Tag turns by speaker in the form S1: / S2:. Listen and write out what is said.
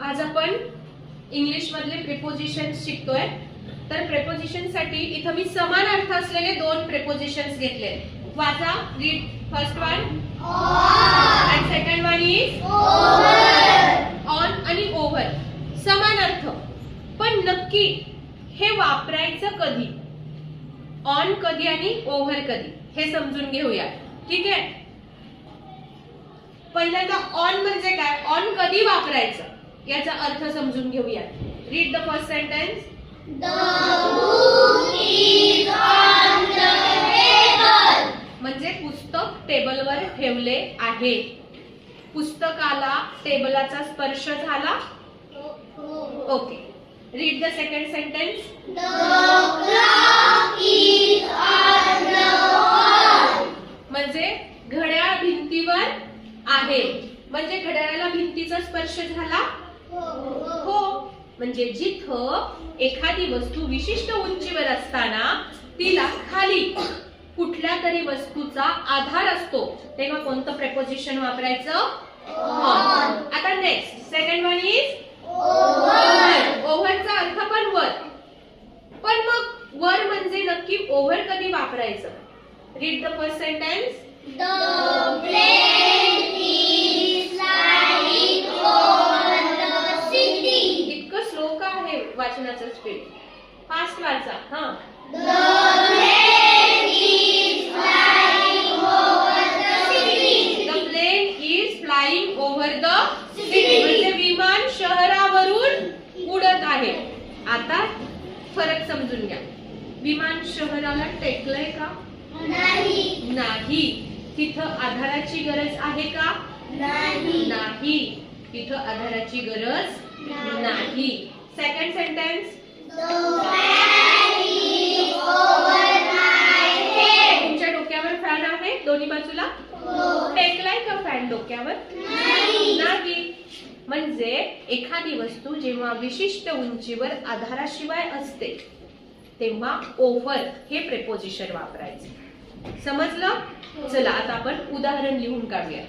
S1: आज आपण इंग्लिश मधले प्रिपोजिशन्स शिकतोय। तर प्रिपोजिशन साठी इथं मी समान अर्थ असलेले दोन प्रिपोजिशन्स घेतले। वाचा, read first one and second one is on आणि over, समान अर्थ, पण नक्की हे वापरायचं कधी, ऑन कधी आणि ओव्हर कधी हे समजून घेऊया। ठीक आहे, पहिल्यांदा ऑन म्हणजे काय, ऑन कधी वापरायचं याचा अर्थ समजून घेऊया। Read the first sentence.
S2: The book is on the table.
S1: म्हणजे पुस्तक टेबलवर ठेवले आहे। पुस्तकाला टेबलाचा स्पर्श झाला। Okay, read the second sentence.
S2: The clock is on the wall.
S1: म्हणजे घड्याळ भिंतीवर आहे। म्हणजे घड्याळाला भिंतीचा स्पर्श झाला। हो, म्हणजे जिथं एखादी वस्तू विशिष्ट उंचीवर असताना तिला खाली कुठल्या तरी वस्तूचा आधार असतो तेव्हा कोणतं प्रिपोजिशन वापरायचं, ऑन। आता next, second one is over. ओव्हरचा अर्थ पण वर, पण मग वर म्हणजे नक्की ओव्हर कधी वापरायचं। Read the first sentence.
S2: The plane is flying over the city.
S1: इतकं स्लो का आहे वाचनाचं स्पीड, फास्ट वाचा। हा,
S2: The plane is flying over the city.
S1: The plane is flying over the city, म्हणजे विमान शहरावरून उडत आहे। आता फरक समजून घ्या, विमान शहराला टेकलंय का, नाही। तिथं आधाराची गरज आहे का, नाही। तिथं आधाराची गरज नाही। Second sentence.
S2: The fan is over my head.
S1: तुमच्या डोक्यावर फॅन आहे दोन्ही बाजूला, टेकलाय का फॅन डोक्यावर, नाही। म्हणजे एखादी वस्तू जेव्हा विशिष्ट उंचीवर आधाराशिवाय असते तेव्हा ओव्हर हे प्रिपोजिशन वापरायचं। समजलं? चला आता आपण उदाहरण लिहून काढूया।